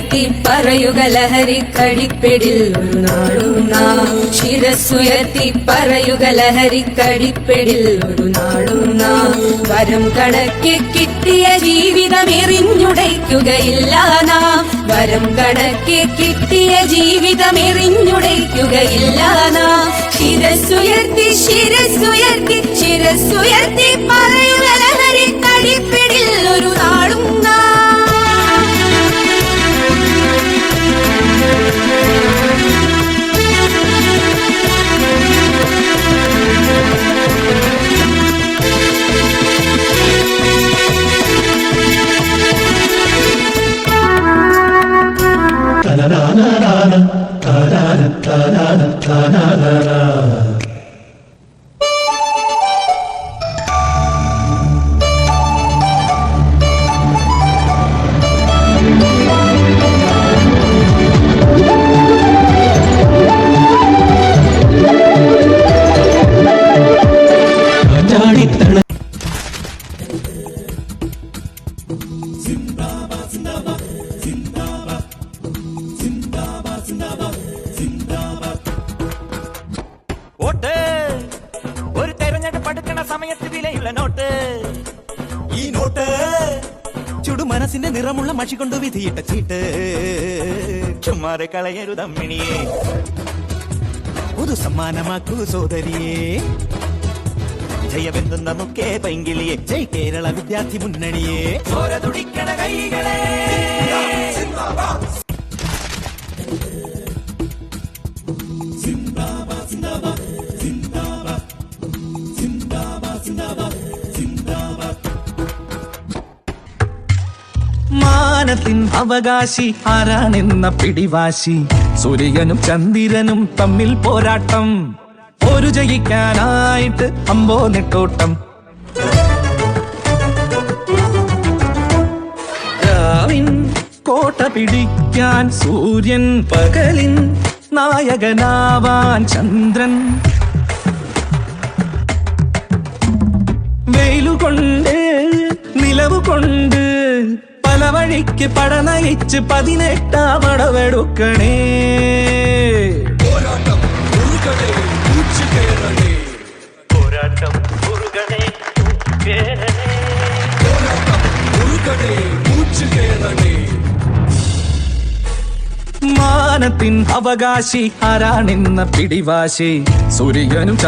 ശിരസ്സുയർത്തി പറയുക ലഹരിക്കടിപ്പിടിൽ ഒരു നാടും നാം. ശിരസ്സുയർത്തി പറയുക ലഹരിക്കടിപ്പിടിൽ ഒരു നാടും നാം. വരം കണക്കെ കിട്ടിയ ജീവിതം എറിഞ്ഞുടയ്ക്കുകയില്ല നാം. വരം കണക്കെ കിട്ടിയ ജീവിതം എറിഞ്ഞുടയ്ക്കുകയില്ല നാം. ശിരസ്സുയർത്തി ശിരസ്സുയർത്തി ശിരസ്സുയർത്തി പറയുക ലഹരിക്കടിപ്പിടിൽ ഒരു നാടും നാം. ഒരു തെരഞ്ഞെടുപ്പ് അടുക്കണ സമയത്ത് വിലയുള്ള നോട്ട്. ഈ നോട്ട് ചുടു മനസ്സിന്റെ നിറമുള്ള മഷി കൊണ്ട് വിധിയിട്ട ചീട്ട്. ചുമ്മാതെ കളയരുതമ്മിണിയെ, പുതു സമ്മാനമാക്കൂ സോദരിയെ. ജയബന്ധുന്ന മുക്കേ പൈങ്കിളിയെ, ജയ് കേരള വിദ്യാർത്ഥി മുന്നണിയെ. ചോര തുടിക്കണ കൈകളെ മാനത്തിൻ അവകാശി ആരാണെന്ന പിടിവാശി. സൂര്യനും ചന്ദ്രനും തമ്മിൽ പോരാട്ടം. ഒരു ജയിക്കാനായിട്ട് അമ്പോ നെട്ടോട്ടം. രാവിൻ കോട്ട പിടിക്കാൻ സൂര്യൻ, പകലിൻ നായകനാവാൻ ചന്ദ്രൻ. വെയിലുകൊണ്ട് നിലവുകൊണ്ട് പല വഴിക്ക് പടനയിച്ച് 18 അടവെടുക്കണേ. പോരാട്ടം മുറുകണേ ഊച്ചുകേറണേ. പോരാട്ടം മുറുകണേ ഊച്ചുകേറണേ. പോരാട്ടം മുറുകണേ ഊച്ചുകേറണേ. മാനത്തിൻ അവകാശി ആരാണെന്ന പിടിവാശി. സൂര്യനും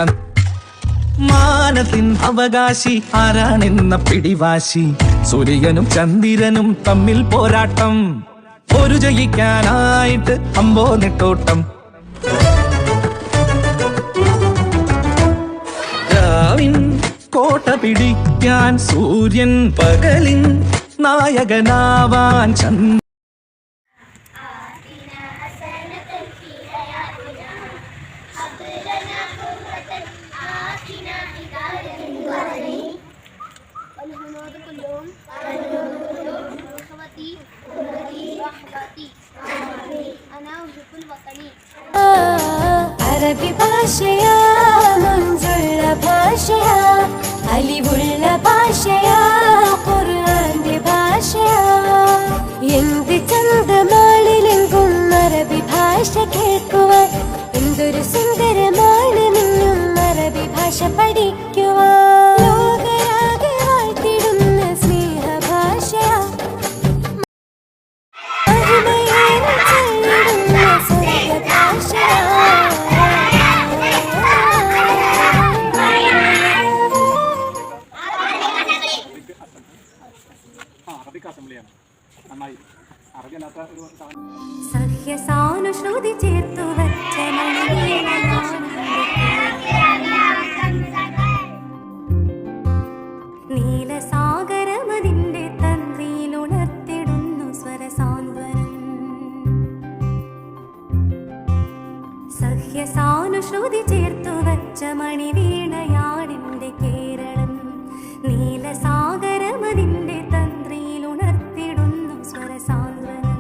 മാനത്തിൻ അവകാശി ആരാണെന്ന പിടിവാശി. സൂര്യനും ചന്ദ്രനും തമ്മിൽ പോരാട്ടം. ഒരു ജയിക്കാനായിട്ട് അമ്പോ നെട്ടോട്ടം. രാവിൻ കോട്ട പിടിക്കാൻ സൂര്യൻ, പകലിൻ നായകനാവാൻ ചന്ദ്രൻ. അറബി ഭാഷയാ, മുൻപുള്ള ഭാഷയാ, അലിവുള്ള ഭാഷയാ, ഖുർആന്റെ ഭാഷയാ. എന്ത് ചന്തമാളിലെങ്കും അറബി ഭാഷ കേൾക്കുവാൻ. എന്തൊരു സുന്ദരമാണ് നിന്നും അറബി ഭാഷ പഠിക്കുവാൻ. ലോകരാകെ വാഴ്ത്തിടുന്ന സ്നേഹഭാഷയാ, സഹ്യസാനുശ്രുതി ചേർത്തു വച്ച നീലസാഗരമതിന്റെ തന്ത്രിയിലുണർത്തിടുന്നു സ്വരസാന്ത്വനം. സഹ്യസാനുശ്രുതി ചേർത്തു വച്ച മണിവീണയാടിന്റെ കേരളം. നീലസാഗരമതിന്റെ തന്ത്രിയിലുണർത്തിടുന്നു സ്വരസാന്ത്വനം.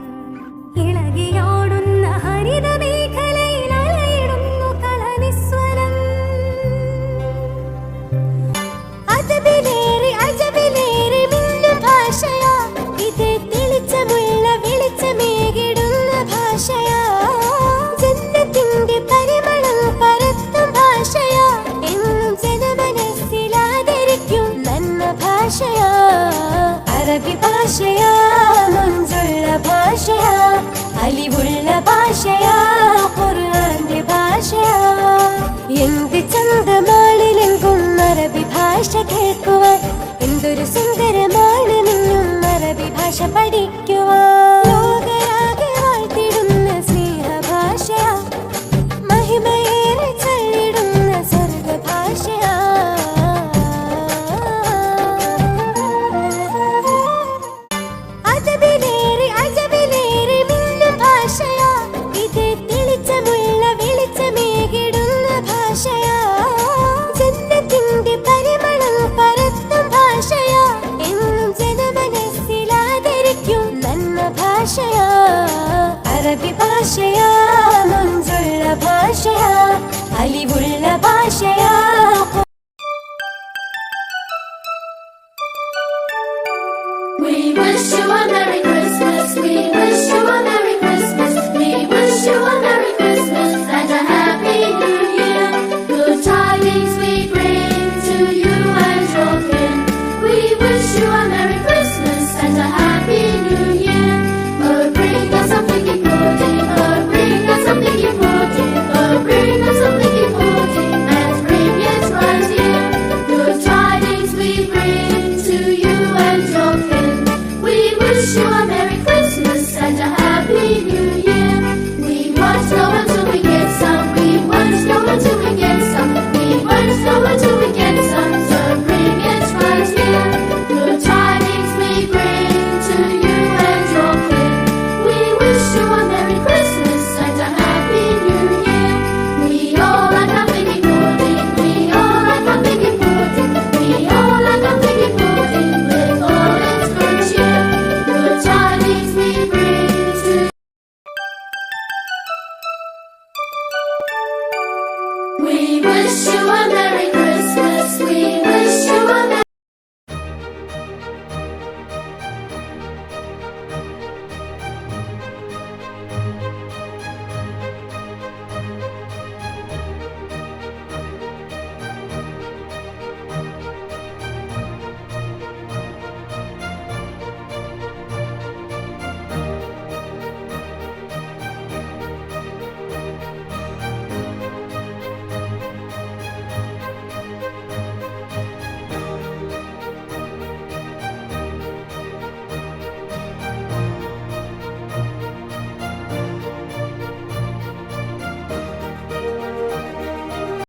ഇളകിയാടുന്ന ഹരിത മേഖലയിൽ അലയിടുന്നു കളനിസ്വരം. അജബിലേറി മിന്നും ഭാഷയാ ഇത്. തെളിച്ചമുള്ള വെളിച്ചമേകിടും ഭാഷയാ മുൻപുള്ള ഭാഷയാ അലിവുള്ള ഭാഷയാ ഖുർആന്റെ ഭാഷയാ എന്ത് ചന്തമാളിലെങ്കും അറബി ഭാഷ കേൾക്കുവാൻ എന്തൊരു സുന്ദരമാണ് നിന്നും അറബി ഭാഷ പഠിക്കുവാൻ ലോകരാകെ വാഴ്ത്തിടുന്ന സ്നേഹഭാഷയാ മഹിമയേറെ ചൊല്ലിടുന്ന സ്വർഗഭാഷയാ അജബിലേറെ മിന്നും ഭാഷയാ ഇത് തെളിച്ചമുള്ള വെളിച്ചമേകിടുന്ന ഭാഷയാ ജന്നത്തിന്റെ പരിമളം പരത്തും ഭാഷയാ എന്നും ജനമനസ്സിലാദരിക്കും നന്മ ഭാഷയാ അറബി ഭാഷയാ മുൻപുള്ള ഭാഷയാ അലിവുള്ള ഭാഷയാ We wish you a Merry